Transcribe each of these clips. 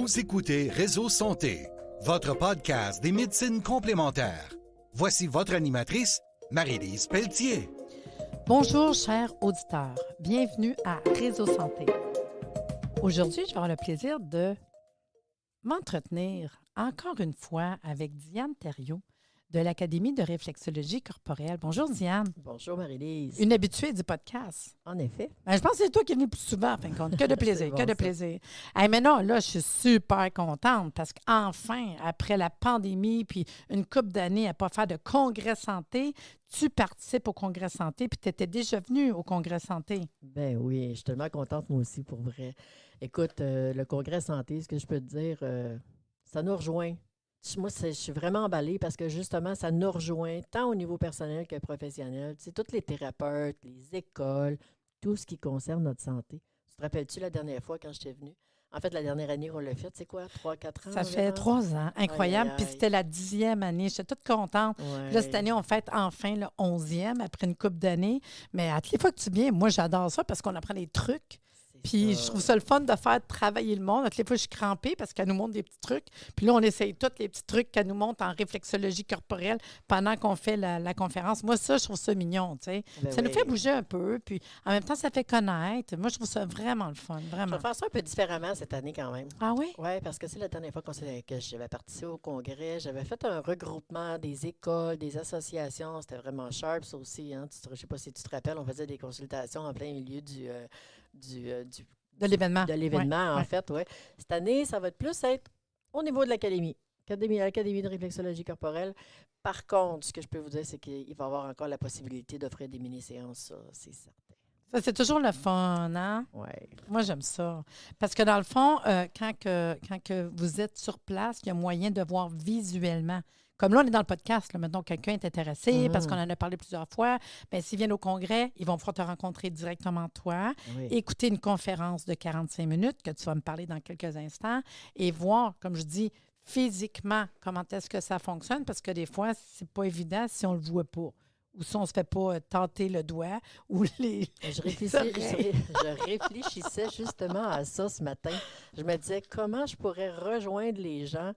Vous écoutez Réseau Santé, votre podcast des médecines complémentaires. Voici votre animatrice, Marie-Lise Pelletier. Bonjour, chers auditeurs. Bienvenue à Réseau Santé. Aujourd'hui, je vais avoir le plaisir de m'entretenir encore une fois avec Diane Thériault de l'Académie de réflexologie corporelle. Bonjour, Diane. Bonjour, Marie-Lise. Une habituée du podcast. En effet. Ben, je pense que c'est toi qui es venue plus souvent, en fin de compte. Que de plaisir, Bon, que de ça. plaisir. Hey, mais non, là, je suis super contente parce qu'enfin, après la pandémie puis une couple d'années à ne pas faire de congrès santé, tu participes au congrès santé puis tu étais déjà venue au congrès santé. Ben oui, je suis tellement contente, moi aussi, pour vrai. Écoute, le congrès santé, ce que je peux te dire, ça nous rejoint. Moi, je suis vraiment emballée parce que justement, ça nous rejoint tant au niveau personnel que professionnel. Tu sais, tous les thérapeutes, les écoles, tout ce qui concerne notre santé. Tu te rappelles-tu la dernière fois quand j'étais venue? En fait, la dernière année qu'on l'a fait, c'est quoi? 3-4 ans? Ça fait environ? 3 ans. Incroyable. Aïe, aïe, Puis aïe. c'était la 10e année. J'étais toute contente. Ouais. Là, cette année, on fête enfin le 11e après une couple d'années. Mais à toutes les fois que tu viens, moi, j'adore ça parce qu'on apprend des trucs. C'est Puis ça. je trouve ça le fun de faire travailler le monde. À toutes les fois, je suis crampée parce qu'elle nous montre des petits trucs. Puis là, on essaye tous les petits trucs qu'elle nous montre en réflexologie corporelle pendant qu'on fait la conférence. Moi, ça, je trouve ça mignon, tu sais. Ben Ça nous oui. fait bouger un peu. Puis en même temps, ça fait connaître. Moi, je trouve ça vraiment le fun, Je vraiment. vais faire ça un peu différemment cette année quand même. Ah oui? Oui, parce que c'est la dernière fois que j'avais participé au congrès. J'avais fait un regroupement des écoles, des associations. C'était vraiment sharp, ça aussi. Hein. Je ne sais pas si tu te rappelles, on faisait des consultations en plein milieu De l'événement. de l'événement, Ouais, en fait. Ouais. Cette année, ça va plus être au niveau de l'Académie. L'Académie de réflexologie corporelle. Par contre, ce que je peux vous dire, c'est qu'il va y avoir encore la possibilité d'offrir des mini-séances, ça, c'est certain. Ça, c'est toujours le fun, hein? Oui. Moi, j'aime ça. Parce que dans le fond, quand que vous êtes sur place, il y a moyen de voir visuellement. Comme là, on est dans le podcast, là, maintenant, quelqu'un est intéressé parce qu'on en a parlé plusieurs fois. Bien, s'ils viennent au congrès, ils vont pouvoir te rencontrer directement toi, Oui. écouter une conférence de 45 minutes que tu vas me parler dans quelques instants et voir, comme je dis, physiquement comment est-ce que ça fonctionne parce que des fois, c'est pas évident si on le voit pas ou si on ne se fait pas tenter le doigt ou les... Je réfléchissais justement à ça ce matin. Je me disais comment je pourrais rejoindre les gens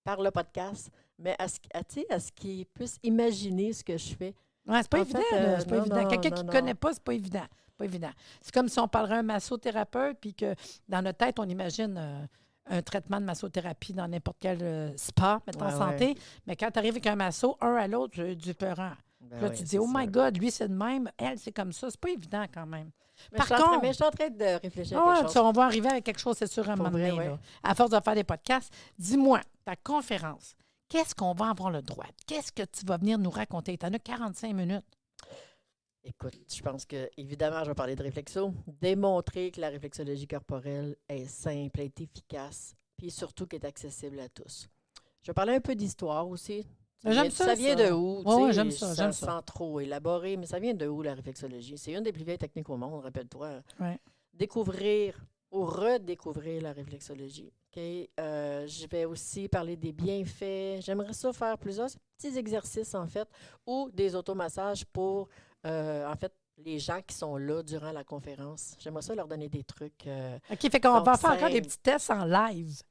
par le podcast, mais à ce qu'ils puissent imaginer ce que je fais. Ouais, c'est pas En évident, fait, là, c'est pas non, évident. non, Quelqu'un non, qui ne non. connaît pas, c'est pas évident. Pas évident. C'est comme si on parlerait à un massothérapeute puis que dans notre tête, on imagine un traitement de massothérapie dans n'importe quel spa, mettons Ouais, santé. ouais. Mais quand tu arrives avec un masso, un à l'autre, du peurant. Ben Puis là, oui, tu dis, c'est oh my ça. God, lui, c'est de même. Elle, c'est comme ça. C'est pas évident quand même. Mais Par je suis en train- contre- mais je suis en train de réfléchir à Ah ouais, quelque chose. on va arriver avec quelque chose, c'est sûr, à un Pour moment vrai, donné. ouais. Là. À force de faire des podcasts, dis-moi, ta conférence, qu'est-ce qu'on va avoir le droit? Qu'est-ce que tu vas venir nous raconter? Tu en as 45 minutes. Écoute, je pense que, évidemment, je vais parler de réflexo. Démontrer que la réflexologie corporelle est simple, est efficace, puis surtout qu'elle est accessible à tous. Je vais parler un peu d'histoire aussi. J'aime ça, vient ça. de où? Ouais, Tu ouais, sais, j'aime ça, j'aime ça. Sans trop élaborer, mais ça vient de où, la réflexologie? C'est une des plus vieilles techniques au monde, rappelle-toi. Ouais. Découvrir ou redécouvrir la réflexologie. OK? Je vais aussi parler des bienfaits. J'aimerais ça faire plusieurs petits exercices, en fait, ou des automassages pour, en fait, les gens qui sont là durant la conférence. J'aimerais ça leur donner des trucs. OK, fait qu'on Donc, va faire encore simple. des petits tests en live.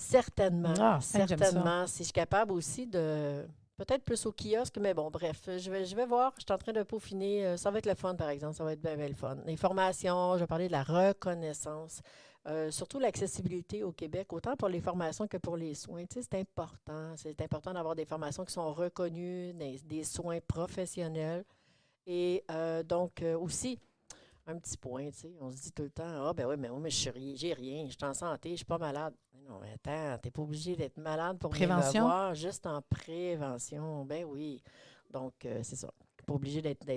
Certainement. Ah, j'aime ça. Certainement. Si je suis capable aussi de. Peut-être plus au kiosque, mais bon, bref, je vais voir. Je suis en train de peaufiner. Ça va être le fun, par exemple. Ça va être bien, bien le fun. Les formations, je vais parler de la reconnaissance. Surtout l'accessibilité au Québec, autant pour les formations que pour les soins. Tu sais, c'est important. C'est important d'avoir des formations qui sont reconnues, des soins professionnels. Et donc, aussi, un petit point, tu sais, on se dit tout le temps, ah ben oui, mais moi, j'ai rien, je suis en santé, je suis pas malade. Mais non, mais attends, t'es pas obligé d'être malade pour venir me Prévention. voir, juste en prévention. Ben oui. Donc, c'est ça. Pas obligé d'être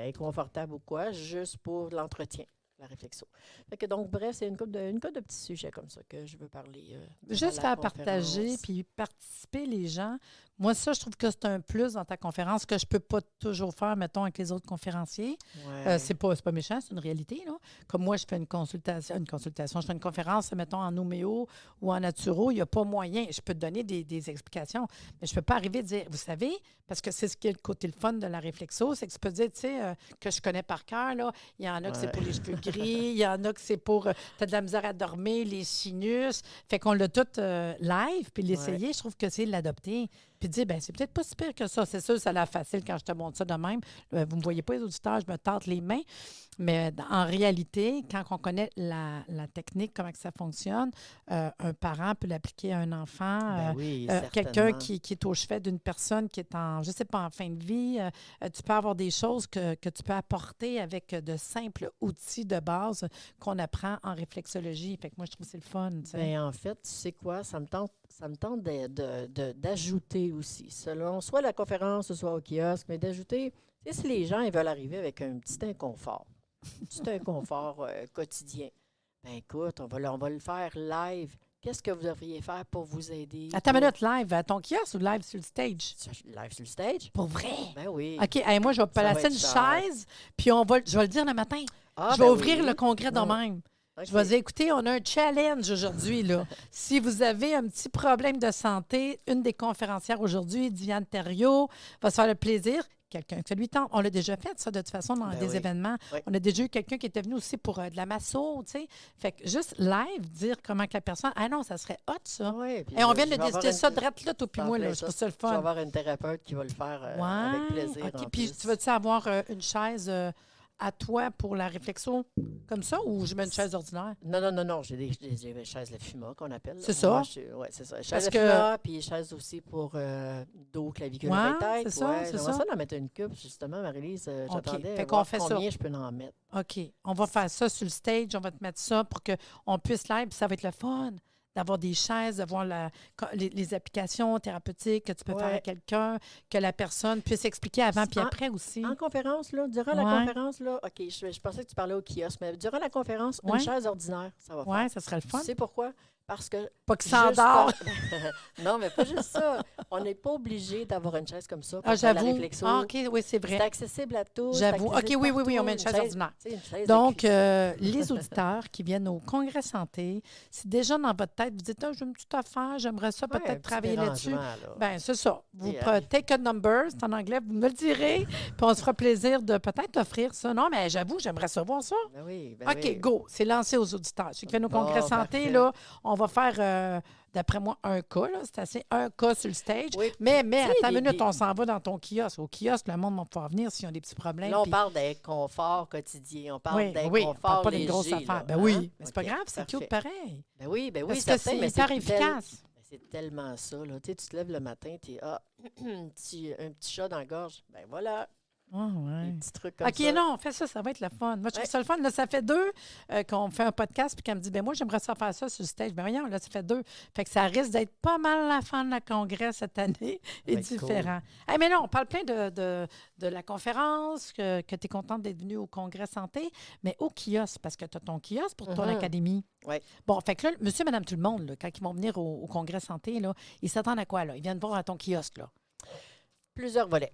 inconfortable ou quoi, juste pour l'entretien, la réflexion. Fait que donc, bref, c'est une couple de petits sujets comme ça que je veux parler. Durant Juste la faire partager conférence. puis participer les gens. Moi, ça, je trouve que c'est un plus dans ta conférence que je ne peux pas toujours faire, mettons, avec les autres conférenciers. Ouais. C'est pas méchant, c'est une réalité. Là. Comme moi, je fais une consultation, je fais une conférence, mettons, en homéo ou en naturo, il n'y a pas moyen. Je peux te donner des explications, mais je ne peux pas arriver à dire, vous savez, parce que c'est ce qui est le côté le fun de la réflexo, c'est que tu peux dire, tu sais, que je connais par cœur, là, il y en a que c'est Ouais. pour les cheveux gris, dysenterie, il y en a que c'est pour t'as de la misère à dormir, les sinus. Fait qu'on l'a tout live, puis l'essayer, je trouve que c'est l'adopter. Puis dire, ben c'est peut-être pas si pire que ça. C'est sûr, ça a l'air facile quand je te montre ça de même. Vous ne me voyez pas, les auditeurs, je me tâte les mains. Mais en réalité, quand on connaît la technique, comment que ça fonctionne, un parent peut l'appliquer à un enfant. Ben oui, Quelqu'un certainement. qui est au chevet d'une personne qui est en, je sais pas, en fin de vie. Tu peux avoir des choses que tu peux apporter avec de simples outils de base qu'on apprend en réflexologie. Fait que moi, je trouve que c'est le fun. Tu sais. Ben, en fait, tu sais quoi, ça me tente d'ajouter aussi, selon soit la conférence, soit au kiosque, mais d'ajouter, tu sais, si les gens ils veulent arriver avec un petit inconfort quotidien, ben écoute, on va le faire live. Qu'est-ce que vous devriez faire pour vous aider? Attends une minute, live à ton kiosque ou live sur le stage? Live sur le stage? Pour vrai? Ben oui. OK, hey, moi, je vais Ça va placer être une sharp. chaise, puis je vais le dire le matin. Ah, Je vais ben ouvrir oui. le congrès de Mm. même. OK. Je vais dire, écoutez, on a un challenge aujourd'hui. Là. Si vous avez un petit problème de santé, une des conférencières aujourd'hui, Diane Thériault, va se faire le plaisir. Quelqu'un que lui tente. On l'a déjà fait, ça, de toute façon, dans Ben des oui. événements. Oui. On a déjà eu quelqu'un qui était venu aussi pour de la masso, tu sais. Fait que juste live, dire comment que la personne... Ah non, ça serait hot, ça. Oui, puis Et on vient je de vais avoir décider ça une- direct là, toi puis en moi. Là. plein Je trouve ça. ça le Je vais fun. avoir une thérapeute qui va le faire avec Ouais. plaisir. OK. en Puis plus. tu veux-tu avoir une chaise à toi pour la réflexion comme ça ou je mets une chaise ordinaire? Non. J'ai des chaises Lefuma qu'on appelle. C'est ça? Oui, c'est ça. Parce Chaise que- Lefuma, puis chaise aussi pour dos, clavicule, Ouais, oreille, tête. c'est ça, Ouais, c'est j'aimerais ça. ça d'en mettre une coupe, justement, Marie-Lise. OK. J'attendais Fait qu'on voir fait ça. combien je peux en mettre. OK. On va faire ça sur le stage. On va te mettre ça pour qu'on puisse live. Puis ça va être le fun d'avoir des chaises, d'avoir les applications thérapeutiques que tu peux faire à Ouais. quelqu'un, que la personne puisse expliquer avant puis En- après aussi. En conférence, là, durant la Ouais. conférence, là, OK, je pensais que tu parlais au kiosque, mais durant la conférence, Ouais. une chaise ordinaire, ça va Oui, faire. ça serait le fun. Tu sais pourquoi? Parce que Pas qu'il juste s'endort. non, mais pas juste ça. On n'est pas obligé d'avoir une chaise comme ça pour Ah, faire la j'avoue. réflexo. Ah, OK, oui, c'est C'est vrai. accessible à tous. c'est J'avoue. OK, accessible oui, partout. on met une chaise ordinaire. Tu sais, une chaise de Donc, cuisine. les auditeurs qui viennent au Congrès Santé, si déjà dans votre tête, vous dites, ah, j'ai une petite affaire, j'aimerais ça Ouais, un peut-être petit travailler là-dessus. dérangement, là. Bien, c'est ça. Vous Et, take a number, c'est en anglais, vous me le direz, puis on se fera plaisir de peut-être offrir ça. Non, mais j'avoue, j'aimerais savoir ça. Ben oui, ben OK, oui. go. C'est lancé aux auditeurs. Ceux qui viennent au Bon, Congrès Santé, parfait. là, on va faire, d'après moi, un cas. Là. C'est assez un cas sur le stage. Oui, Mais tu sais, attends une des- minute, des- on s'en va dans ton kiosque. Au kiosque, le monde va pouvoir venir s'ils ont des petits problèmes. Là, on puis- parle d'inconfort quotidien. On parle oui, oui, on d'inconfort parle pas d'une léger. grosse là, affaire. Ben hein? oui, mais c'est pas OK, grave, c'est cute parfait. pareil. Ben oui, Parce que certain, c'est mais hyper tel- efficace. ben, c'est tellement ça. Là. Tu sais, tu te lèves le matin, tu es un petit chat dans la gorge. Ben voilà, Ah, des ouais. petits trucs comme OK, ça. non, on fait ça, ça va être le fun. Moi, je trouve Ouais. ça le fun. Là, ça fait 2 qu'on fait un podcast puis qu'elle me dit, ben moi, j'aimerais ça faire ça sur le stage. Ben voyons, là, ça fait 2. Fait que ça risque d'être pas mal la fin de la congrès cette année et Ben, différent. Hey, mais non, on parle plein de la conférence, que tu es contente d'être venue au Congrès Santé, mais au kiosque, parce que tu as ton kiosque pour ton Mhm. académie. Ouais. Bon, fait que là, monsieur, madame, tout le monde, là, quand ils vont venir au Congrès Santé, là, ils s'attendent à quoi, là? Ils viennent voir à ton kiosque, là. Plusieurs volets.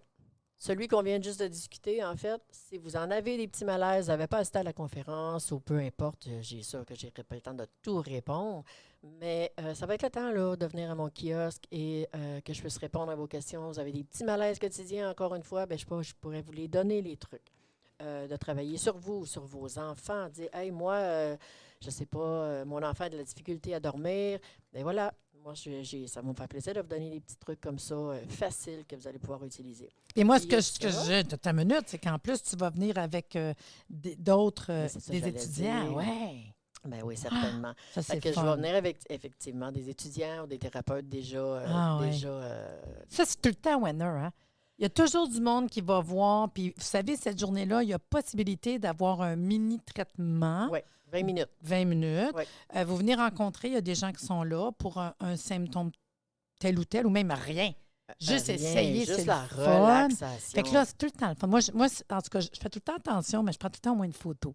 Celui qu'on vient juste de discuter, en fait, si vous en avez des petits malaises, vous n'avez pas assisté à la conférence ou peu importe, j'ai sûr que j'ai pas le temps de tout répondre, mais ça va être le temps là, de venir à mon kiosque et que je puisse répondre à vos questions. Vous avez des petits malaises quotidiens, encore une fois, ben, je pourrais vous les donner, les trucs. De travailler sur vous, sur vos enfants, dire, hey, moi, je sais pas, mon enfant a de la difficulté à dormir, ben voilà. Moi, ça va me faire plaisir de vous donner des petits trucs comme ça, faciles, que vous allez pouvoir utiliser. Et moi, Puis, ce que j'ai de ta minute, c'est qu'en plus, tu vas venir avec d'autres, Mais c'est ça que des j'allais étudiants. dire. Oui, Ben oui, certainement. ça, Fait c'est que je fun. vais venir avec, effectivement, des étudiants ou des thérapeutes déjà. Ah ouais. Ça, c'est tout le temps winner, hein? Il y a toujours du monde qui va voir. Puis, vous savez, cette journée-là, il y a possibilité d'avoir un mini-traitement, Oui, 20 minutes. 20 minutes. Ouais. Vous venez rencontrer, il y a des gens qui sont là pour un symptôme tel ou tel, ou même rien. Juste Rien, essayer, c'est juste le la fun. relaxation. Fait que là, c'est tout le temps le fun. Moi, en tout cas, je fais tout le temps attention, mais je prends tout le temps au moins une photo.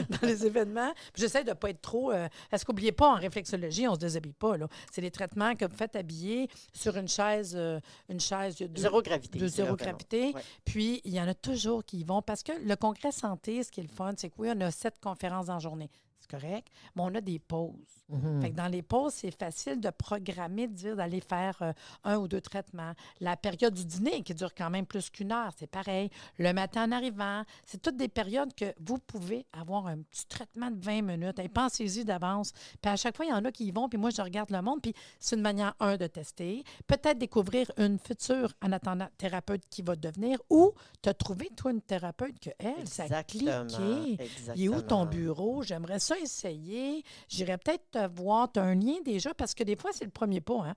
Dans les événements. Puis j'essaie de ne pas être trop... Parce qu'oubliez pas, en réflexologie, on ne se déshabille pas. Là. C'est des traitements que vous faites habiller sur une chaise. Il y a Zéro gravité. de c'est zéro vraiment. gravité. Ouais. Puis, il y en a toujours qui y vont. Parce que le congrès santé, ce qui est le fun, c'est que oui, on a 7 conférences en journée. c'est correct, mais on a des pauses. Mhm. Fait que dans les pauses, c'est facile de programmer, de dire d'aller faire 1 ou 2 traitements. La période du dîner, qui dure quand même plus qu'1 heure, c'est pareil. Le matin en arrivant, c'est toutes des périodes que vous pouvez avoir un petit traitement de 20 minutes. Et pensez-y d'avance. Puis à chaque fois, il y en a qui y vont, puis moi, je regarde le monde, puis c'est une manière, de tester. Peut-être découvrir une future, en attendant, thérapeute qui va devenir, ou te trouver, toi, une thérapeute que elle, ça a cliqué. Il est où ton bureau? J'aimerais ça essayer. J'irais peut-être te voir. Tu as un lien déjà, parce que des fois, c'est le premier pas. Hein?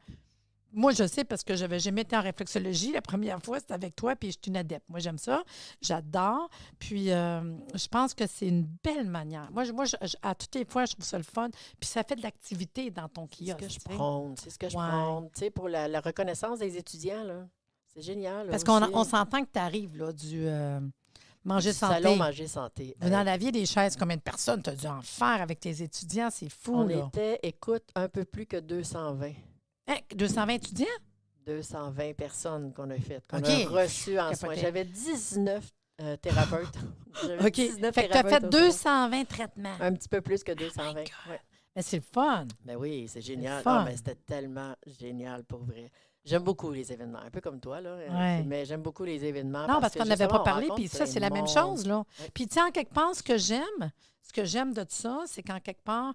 Moi, je sais parce que j'avais jamais été en réflexologie. La première fois, c'était avec toi, puis je suis une adepte. Moi, j'aime ça. J'adore. Puis, je pense que c'est une belle manière. À toutes les fois, je trouve ça le fun. Puis, ça fait de l'activité dans ton C'est ce kiosque. que je tu sais. prône. C'est ce que je Ouais. prône. Tu sais, pour la reconnaissance des étudiants, là. C'est génial. Parce aussi. qu'on s'entend que tu arrives là, du manger Du santé. salon Manger Santé. Dans la vie des chaises, combien de personnes tu as dû en faire avec tes étudiants? C'est fou, On là. était, écoute, un peu plus que 220. Hein, 220 étudiants? 220 personnes qu'on a faites, qu'on OK. a reçues en Capoté. soins. J'avais 19 thérapeutes. J'avais OK. 19 Fait que tu as fait thérapeutes au soin. 220 traitements. Un petit peu plus que 220. God. Ouais. Mais c'est le fun. Ben oui, c'est génial. fun. Ah, mais c'était tellement génial pour vrai. J'aime beaucoup les événements, un peu comme toi, là. Ouais. Mais j'aime beaucoup les événements. Non, parce que qu'on n'avait justement, pas on parlé, rencontre puis ça, plein c'est de la même monde. chose, là. Ouais. Puis, tu sais, en quelque part, ce que j'aime de ça, c'est qu'en quelque part,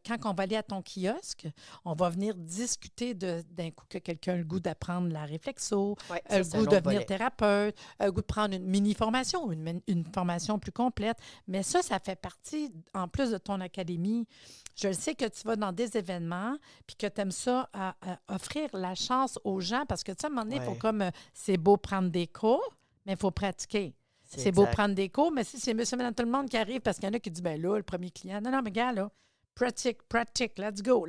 quand on va aller à ton kiosque, on va venir discuter d'un coup que quelqu'un a le goût d'apprendre la réflexo, Ouais, a le ça, c'est goût un de autre devenir volet. thérapeute, a le goût de prendre une mini-formation, une formation plus complète. Mais ça fait partie, en plus de ton académie. Je le sais que tu vas dans des événements, puis que tu aimes ça à offrir la chance aux gens, parce que, tu sais, à un moment donné, il faut Ouais. comme, c'est beau prendre des cours, mais il faut pratiquer. C'est beau exact. prendre des cours, mais si c'est monsieur, madame, tout le monde qui arrive, parce qu'il y en a qui disent, ben là, le premier client, non, mais gars, là, pratique, let's go.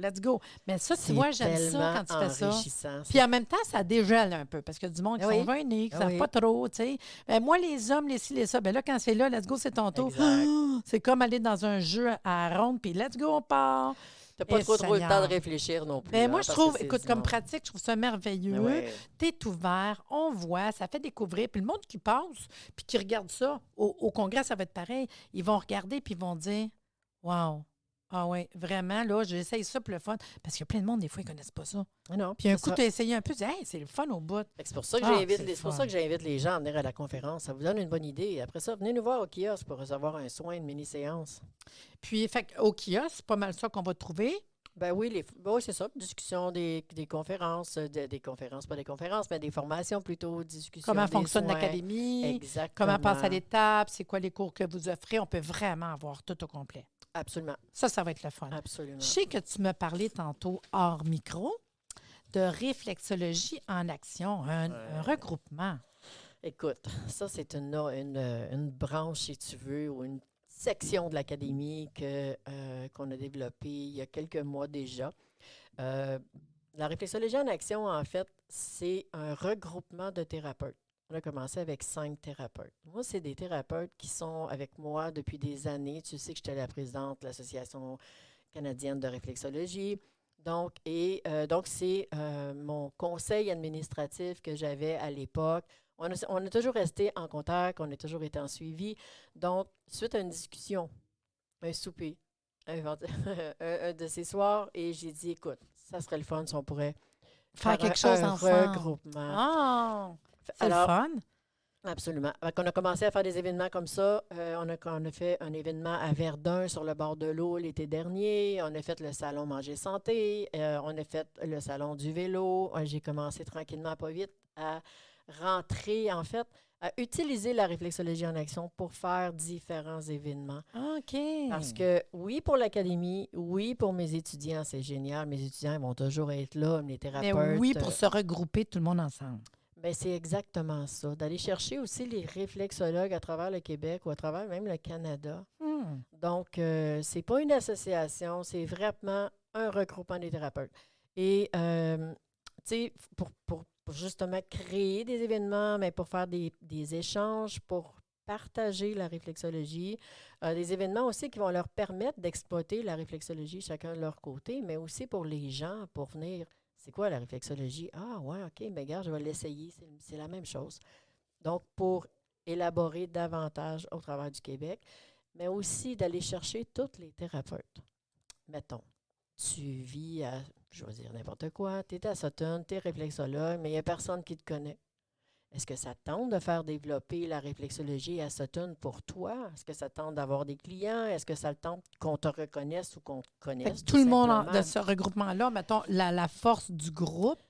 Mais ça, tu C'est vois, j'aime ça tellement quand tu fais ça. enrichissant. Puis en même temps, ça dégèle un peu, parce que du monde qui Ah oui. sont gênés, qui Ah ne savent oui. pas trop, tu sais. Moi, les hommes, les ci, les ça, ben là, quand c'est là, let's go, c'est ton tour. Exact. C'est comme aller dans un jeu à ronde, puis let's go, on part. T'as pas Eh, trop le temps Seigneur. de réfléchir non plus. Ben, hein, moi, je parce trouve, que c'est écoute, du comme monde. pratique, je trouve ça merveilleux. Mais ouais. T'es ouvert, on voit, ça fait découvrir. Puis le monde qui passe, puis qui regarde ça, au congrès, ça va être pareil. Ils vont regarder, puis ils vont dire, wow, ah oui, vraiment, là, j'essaye ça pour le fun. Parce qu'il y a plein de monde, des fois, ils ne connaissent pas ça. Ah non, Puis un c'est coup, ça. tu as essayé un peu, tu dis, hey, c'est le fun au bout. Fait que c'est pour ça que Ah, j'invite c'est les, le c'est pour fun. ça que j'invite les gens à venir à la conférence. Ça vous donne une bonne idée. Après ça, venez nous voir au kiosque pour recevoir un soin, une mini-séance. Puis, fait, au kiosque, c'est pas mal ça qu'on va trouver. Ben oui, c'est ça. Discussion des conférences, des conférences, pas des conférences, mais des formations plutôt, discussion Comment des fonctionne soins. l'académie, Exactement. comment passer à l'étape, c'est quoi les cours que vous offrez. On peut vraiment avoir tout au complet. Absolument, Ça va être le fun. absolument. Je sais que tu me parlais tantôt hors micro de réflexologie en action, un regroupement. Écoute, ça, c'est une branche, si tu veux, ou une section de l'académie qu'on a développée il y a quelques mois déjà. La réflexologie en action, en fait, c'est un regroupement de thérapeutes. On a commencé avec 5 thérapeutes. Moi, c'est des thérapeutes qui sont avec moi depuis des années. Tu sais que j'étais la présidente de l'Association canadienne de réflexologie. Donc, c'est mon conseil administratif que j'avais à l'époque. On a toujours resté en contact, on a toujours été en suivi. Donc, suite à une discussion, un souper, un de ces soirs, et j'ai dit, écoute, ça serait le fun si on pourrait Faire quelque chose un ensemble. regroupement. Ah! C'est le Alors, fun. absolument. On a commencé à faire des événements comme ça. On a fait un événement à Verdun sur le bord de l'eau l'été dernier. On a fait le salon Manger Santé. On a fait le salon du vélo. J'ai commencé tranquillement, pas vite, à rentrer, en fait, à utiliser la réflexologie en action pour faire différents événements. OK. Parce que oui, pour l'académie, oui, pour mes étudiants, c'est génial. Mes étudiants ils vont toujours être là, mes Mais thérapeutes. oui, pour se regrouper tout le monde ensemble. Ben, c'est exactement ça. D'aller chercher aussi les réflexologues à travers le Québec ou à travers même le Canada. Donc, c'est pas une association, c'est vraiment un regroupement des thérapeutes. Et, tu sais, pour justement créer des événements, mais pour faire des échanges, pour partager la réflexologie, des événements aussi qui vont leur permettre d'exploiter la réflexologie chacun de leur côté, mais aussi pour les gens, pour venir... C'est quoi la réflexologie? Ah, ouais, OK, mais regarde, je vais l'essayer. C'est la même chose. Donc, pour élaborer davantage au travers du Québec. mais aussi d'aller chercher tous les thérapeutes. Mettons, tu vis à, je vais dire n'importe quoi, tu es à Sutton, tu es réflexologue, mais il n'y a personne qui te connaît. Est-ce que ça tente de faire développer la réflexologie à Sutton pour toi? Est-ce que ça tente d'avoir des clients? Est-ce que ça tente qu'on te reconnaisse ou qu'on te Fait que connaisse, tout le monde simplement? de ce regroupement-là, mettons, la force du groupe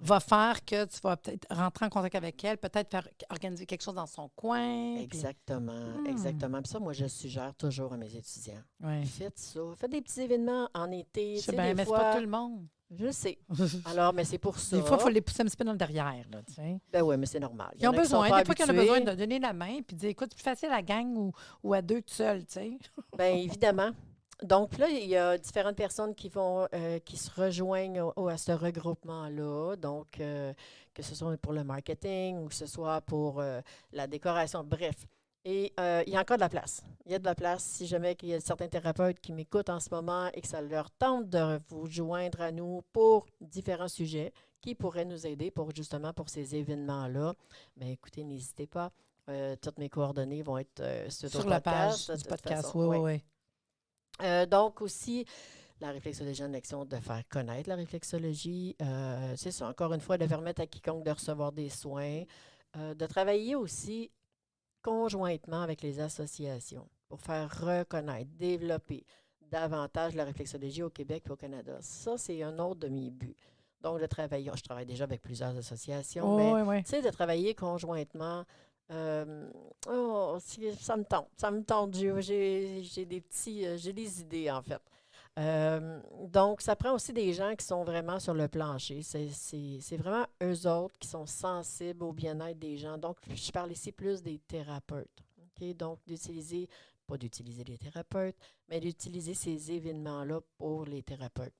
va faire que tu vas peut-être rentrer en contact avec elle, peut-être faire organiser quelque chose dans son coin. Exactement, exactement. Puis ça, moi, je suggère toujours à mes étudiants. Oui. Faites ça. Faites des petits événements en été. Je Tu sais sais, bien, des mais c'est fois, pas tout le monde. je sais. Alors, mais c'est pour ça. Des fois, il faut les pousser un petit peu dans le derrière, là, tu sais. Ben oui, mais c'est normal. Il y Ils ont en a qui sont besoin. pas Des fois, qu'il y en a habitués. besoin de donner la main puis de dire, écoute, c'est plus facile à la gang ou à deux tout seul, tu sais. Bien, évidemment. Donc là, il y a différentes personnes qui vont qui se rejoignent à ce regroupement-là. Donc, que ce soit pour le marketing ou que ce soit pour la décoration, bref. Et il y a encore de la place. Il y a de la place si jamais il y a certains thérapeutes qui m'écoutent en ce moment et que ça leur tente de vous joindre à nous pour différents sujets qui pourraient nous aider justement pour ces événements-là. Bien, écoutez, n'hésitez pas. Toutes mes coordonnées vont être Sur la page de du toute podcast. façon. Oui, Oui. oui, oui. Donc aussi, la réflexologie en action, de faire connaître la réflexologie. C'est ça, encore une fois, de permettre à quiconque de recevoir des soins. De travailler aussi conjointement avec les associations pour faire reconnaître, développer davantage la réflexologie au Québec et au Canada. Ça, c'est un autre de mes buts. Donc, de travailler, je travaille déjà avec plusieurs associations, mais Oui, oui. tu sais, de travailler conjointement, ça me tente. J'ai des petits, j'ai des idées, en fait. Donc, ça prend aussi des gens qui sont vraiment sur le plancher. C'est vraiment eux autres qui sont sensibles au bien-être des gens. Donc, je parle ici plus des thérapeutes. OK? Donc, pas d'utiliser les thérapeutes, mais d'utiliser ces événements-là pour les thérapeutes.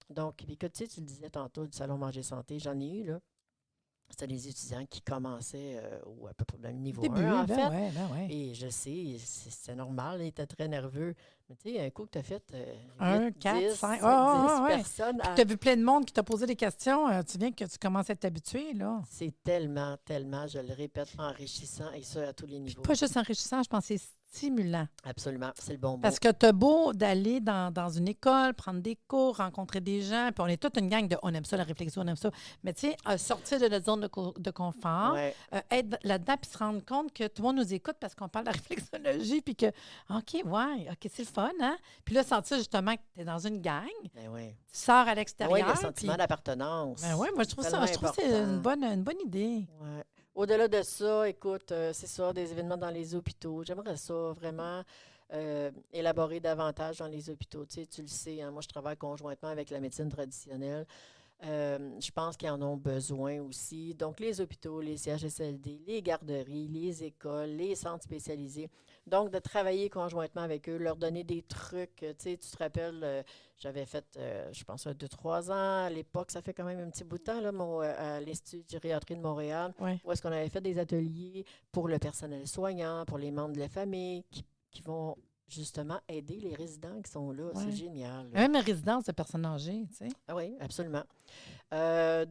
Donc, puis que tu sais, tu le disais tantôt du Salon Manger Santé, j'en ai eu, là. C'était des étudiants qui commençaient ou à peu près au niveau Début, 1, en ben fait. ouais, ben ouais. Et je sais, c'est normal, ils étaient très nerveux. Mais tu sais, un coup que tu as fait 1, 8, 4, 10, 5. 10 Ouais. personnes, Puis tu as vu plein de monde qui t'a posé des questions. Tu viens que tu commences à t'habituer, là. c'est tellement, tellement, je le répète, enrichissant et ça à tous les Puis niveaux. pas juste enrichissant, je pense que c'est stimulant. Absolument, c'est le bon mot. Parce que t'as beau d'aller dans une école, prendre des cours, rencontrer des gens, puis on est toute une gang de on aime ça, la réflexion, on aime ça. Mais tu sais, sortir de notre zone de confort, Ouais, être là-dedans, puis se rendre compte que tout le monde nous écoute parce qu'on parle de la réflexologie, puis que, OK, c'est le fun, hein? Puis là, sentir justement que tu es dans une gang, ben ouais. tu sors à Ben l'extérieur. ouais, le puis- sentiment d'appartenance. Ben ouais, moi, je trouve Tellement ça, je trouve que c'est important. une bonne idée. Ouais. Au-delà de ça, écoute, c'est ça, des événements dans les hôpitaux. J'aimerais ça vraiment élaborer davantage dans les hôpitaux. Tu sais, tu le sais, hein, moi, je travaille conjointement avec la médecine traditionnelle. Je pense qu'ils en ont besoin aussi. Donc, les hôpitaux, les CHSLD, les garderies, les écoles, les centres spécialisés. Donc, de travailler conjointement avec eux, leur donner des trucs. Tu sais, tu te rappelles, j'avais fait, je pense, 2, 3 ans à l'époque. Ça fait quand même un petit bout de temps, là, à l'Institut de gériatrie de Montréal, Ouais. où est-ce qu'on avait fait des ateliers pour le personnel soignant, pour les membres de la famille, qui vont justement aider les résidents qui sont là. Ouais. C'est génial. là. Même une résidence de personnes âgées, tu sais. Ah oui, absolument.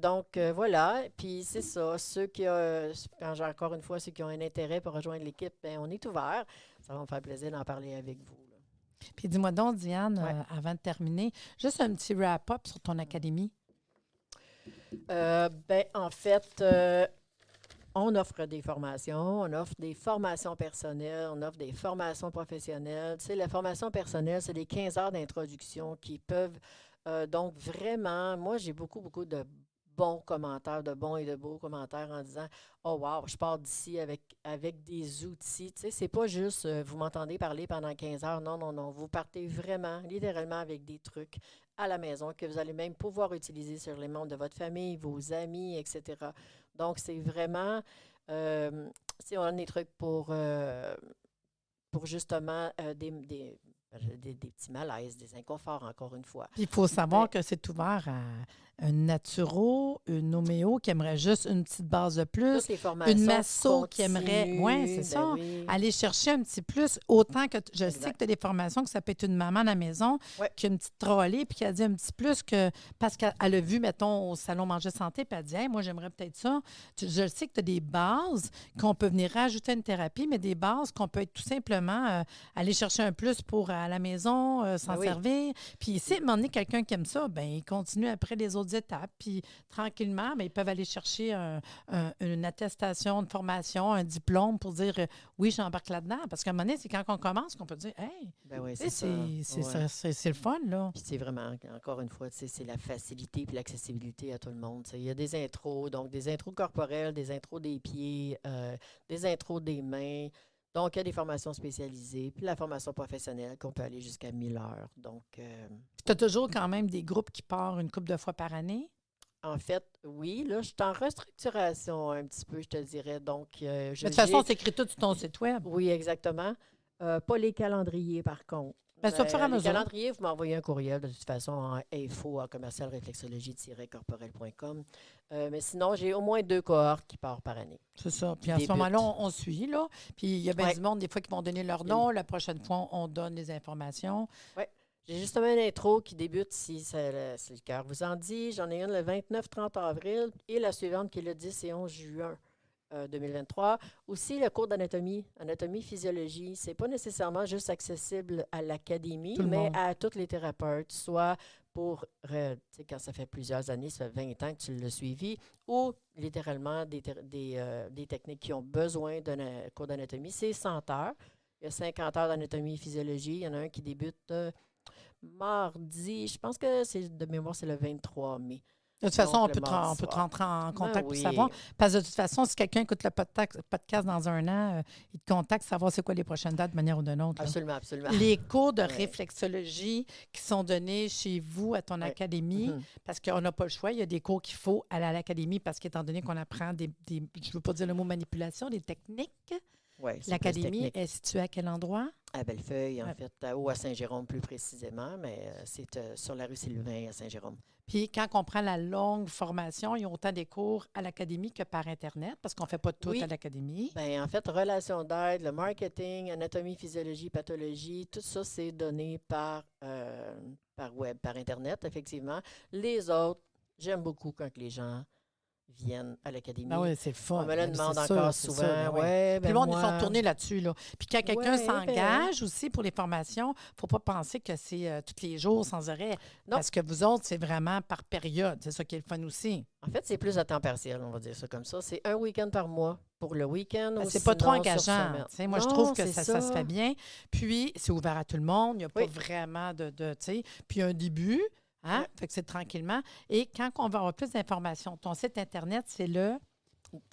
Donc, voilà. Puis, c'est ça. Quand j'ai encore une fois, ceux qui ont un intérêt pour rejoindre l'équipe, bien, on est ouvert. Ça va me faire plaisir d'en parler avec vous. là. Puis dis-moi donc, Diane, Ouais. avant de terminer, juste un petit wrap-up sur ton académie. Ben, en fait, on offre des formations, on offre des formations personnelles, on offre des formations professionnelles. Tu sais, la formation personnelle, c'est des 15 heures d'introduction qui peuvent, donc vraiment, moi, j'ai beaucoup de bons commentaires, de bons et de beaux commentaires en disant « Oh wow, je pars d'ici avec des outils. » Tu sais, c'est pas juste vous m'entendez parler pendant 15 heures. Non. Vous partez vraiment, littéralement, avec des trucs à la maison que vous allez même pouvoir utiliser sur les membres de votre famille, vos amis, etc. Donc, c'est vraiment, on a des trucs pour justement des petits malaises, des inconforts, encore une fois. Puis il faut savoir Mais- que c'est ouvert à un naturo, une homéo qui aimerait juste une petite base de plus, Toutes les formations une masso qui aimerait. continues, Oui, c'est ben ça. oui. Aller chercher un petit plus, autant que je sais Exact. que tu as des formations que ça peut être une maman à la maison Ouais. qui a une petite trolley puis qui a dit un petit plus que parce qu'elle a vu, mettons, au salon Manger Santé, puis elle dit hey, moi, j'aimerais peut-être ça. Je sais que tu as des bases qu'on peut venir rajouter à une thérapie, mais des bases qu'on peut être tout simplement aller chercher un plus pour à la maison, s'en Ben oui. servir. Puis si à un moment donné, quelqu'un qui aime ça, ben il continue après les autres étapes. Puis tranquillement, ben, ils peuvent aller chercher une attestation, une formation, un diplôme pour dire oui, j'embarque là-dedans. Parce qu'à un moment donné, c'est quand on commence qu'on peut dire hey, Ben oui, tu sais, c'est ça. Ouais. c'est le fun, là. Puis c'est vraiment, encore une fois, tu sais, c'est la facilité et l'accessibilité à tout le monde. Tu sais. Il y a des intros, donc des intros corporelles, des intros des pieds, des intros des mains. Donc, il y a des formations spécialisées, puis la formation professionnelle qu'on peut aller jusqu'à 1000 heures. Donc, Tu as toujours quand même des groupes qui partent une couple de fois par année. en fait, oui, là, je suis en restructuration un petit peu, je te dirais. Donc, Mais de toute façon, c'est écrit tout sur ton site web. Oui, exactement. Pas les calendriers, par contre. Ben, ça, au fur et à Les mesure. calendriers, vous m'envoyez un courriel de toute façon en info@commercialréflexologie-corporel.com. Mais sinon, j'ai au moins 2 cohortes qui partent par année. C'est ça. Puis à ce Débute. moment-là, on suit, là. Puis il y a bien Ouais. du monde, des fois, qui vont donner leur nom. La prochaine fois, on donne les informations. J'ai justement une intro qui débute, si le cœur vous en dit. J'en ai une le 29-30 avril et la suivante qui est le 10 et 11 juin 2023. Aussi, le cours d'anatomie, anatomie-physiologie, c'est pas nécessairement juste accessible à l'académie, Tout le mais monde. à tous les thérapeutes, soit pour, tu sais, quand ça fait plusieurs années, ça fait 20 ans que tu l'as suivi, ou littéralement des techniques qui ont besoin d'un cours d'anatomie. C'est 100 heures. Il y a 50 heures d'anatomie-physiologie. Il y en a un qui débute mardi. Je pense que c'est de mémoire, c'est le 23 mai. De toute façon, Donc, on le peut mardi te soir. rentrer en Ben contact pour oui. savoir. Parce que de toute façon, si quelqu'un écoute le podcast dans un an, il te contacte pour savoir c'est quoi les prochaines dates de manière ou d'une autre. Là. Absolument, absolument. Les cours de Ouais. réflexologie qui sont donnés chez vous, à ton Ouais. académie, Mhm. parce qu'on n'a pas le choix. Il y a des cours qu'il faut aller à l'académie parce qu'étant donné qu'on apprend je ne veux pas dire le mot manipulation, des techniques. Ouais, c'est plus L'académie technique. est située à quel endroit? À Bellefeuille, en Ouais. fait, ou à Saint-Jérôme plus précisément, mais c'est sur la rue Sylvain à Saint-Jérôme. Puis quand on prend la longue formation, ils ont autant des cours à l'académie que par Internet, parce qu'on ne fait pas tout Oui. à l'académie. Ben, en fait, relations d'aide, le marketing, anatomie, physiologie, pathologie, tout ça, c'est donné par web, par Internet, effectivement. Les autres, j'aime beaucoup quand les gens viennent à l'académie. Ben oui, c'est le fun. On me le Ben, demande c'est encore sûr, c'est souvent. sûr, ben oui. Ouais, Puis le ben monde, ils sont moi- tournés là-dessus. Là. Puis quand quelqu'un Ouais, s'engage aussi pour les formations, il ne faut pas penser que c'est tous les jours sans arrêt. Non. Parce que vous autres, c'est vraiment par période. C'est ça qui est le fun aussi. En fait, c'est plus à temps partiel, on va dire ça comme ça. C'est un week-end par mois pour le week-end. Ben, ou c'est pas trop sinon sur engageant. semaine. Tu sais, moi, je Non, trouve que c'est ça se fait bien. Puis, c'est ouvert à tout le monde. Il n'y a pas Oui. vraiment de tu sais. Puis, un début, hein? Ouais. Fait que c'est tranquillement. Et quand on va avoir plus d'informations, ton site Internet, c'est le...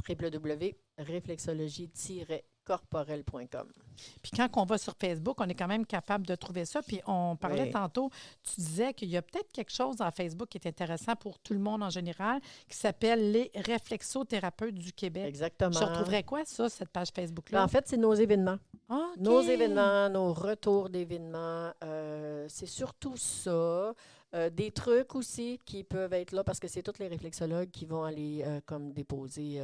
www.réflexologie-corporel.com. Puis quand on va sur Facebook, on est quand même capable de trouver ça. Puis on parlait Oui. tantôt, tu disais qu'il y a peut-être quelque chose dans Facebook qui est intéressant pour tout le monde en général, qui s'appelle les réflexothérapeutes du Québec. Exactement. Je retrouverais quoi, ça, cette page Ben, Facebook-là? en fait, c'est nos événements. Ah, OK. Nos événements, nos retours d'événements, c'est surtout ça. Des trucs aussi qui peuvent être là parce que c'est tous les réflexologues qui vont aller comme déposer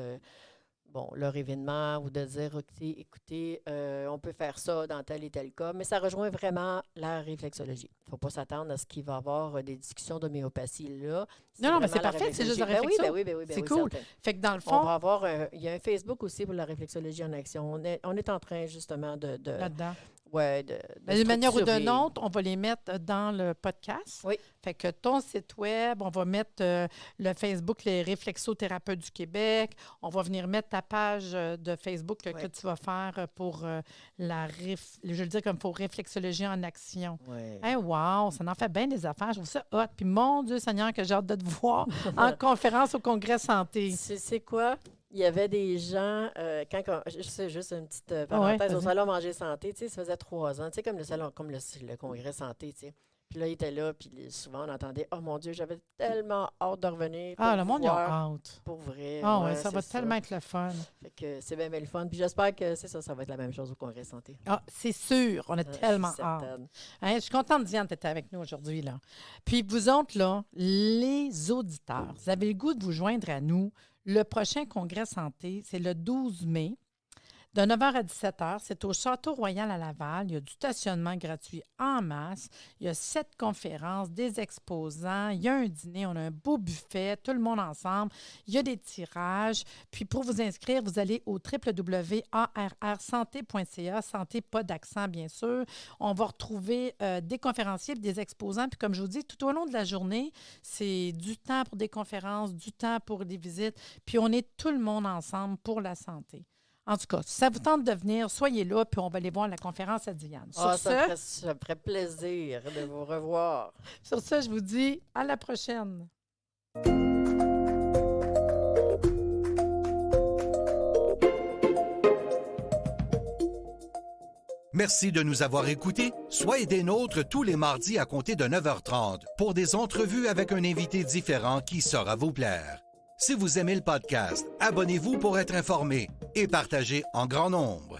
leur événement ou de dire écoutez, on peut faire ça dans tel et tel cas, mais ça rejoint vraiment la réflexologie. Il ne faut pas s'attendre à ce qu'il va y avoir des discussions d'homéopathie là. Non, mais vraiment c'est la parfait, c'est juste la réflexologie. réflexion. Ben oui, C'est oui, cool. certain. Fait que dans le On fond, va avoir il y a un Facebook aussi pour la réflexologie en action. On est en train justement de là-dedans. de D'une manière ou structurer. d'une autre, on va les mettre dans le podcast. Oui. Fait que ton site web, on va mettre le Facebook, les réflexothérapeutes du Québec. On va venir mettre ta page de Facebook que Oui. tu vas faire pour je veux dire comme pour réflexologie en action. Ouais. Hey, wow, ça en fait bien des affaires. Je trouve ça hot. Puis mon Dieu Seigneur, que j'ai hâte de te voir en conférence au Congrès Santé. C'est quoi? Il y avait des gens, je sais juste une petite parenthèse, Ouais, au vas-y. Salon Manger Santé, tu sais, ça faisait 3 ans, tu sais, comme le Congrès Santé, tu sais. Puis là, il était là, puis souvent, on entendait « Oh mon Dieu, j'avais tellement hâte de revenir. » Ah, le monde, ils ont voir. hâte. Pour vrai. Ah ouais, oui, ça va c'est tellement être le fun. Fait que c'est bien le fun. Puis j'espère que c'est ça, ça va être la même chose au Congrès Santé. Ah, c'est sûr, on a tellement Je suis hâte. certaine. Hein, je suis contente, Diane, d'être avec nous aujourd'hui, là. Puis vous autres, là, les auditeurs, vous avez le goût de vous joindre à nous. Le prochain Congrès Santé, c'est le 12 mai. De 9h à 17h, c'est au Château Royal à Laval. Il y a du stationnement gratuit en masse. Il y a 7 conférences, des exposants. Il y a un dîner, on a un beau buffet, tout le monde ensemble. Il y a des tirages. Puis pour vous inscrire, vous allez au www.arrsanté.ca. Santé, pas d'accent, bien sûr. On va retrouver des conférenciers et des exposants. Puis comme je vous dis, tout au long de la journée, c'est du temps pour des conférences, du temps pour des visites. Puis on est tout le monde ensemble pour la santé. En tout cas, si ça vous tente de venir, soyez là, puis on va aller voir la conférence à Diane. Ça me ferait plaisir de vous revoir. Sur ce, je vous dis à la prochaine. Merci de nous avoir écoutés. Soyez des nôtres tous les mardis à compter de 9h30 pour des entrevues avec un invité différent qui saura vous plaire. Si vous aimez le podcast, abonnez-vous pour être informé et partagez en grand nombre.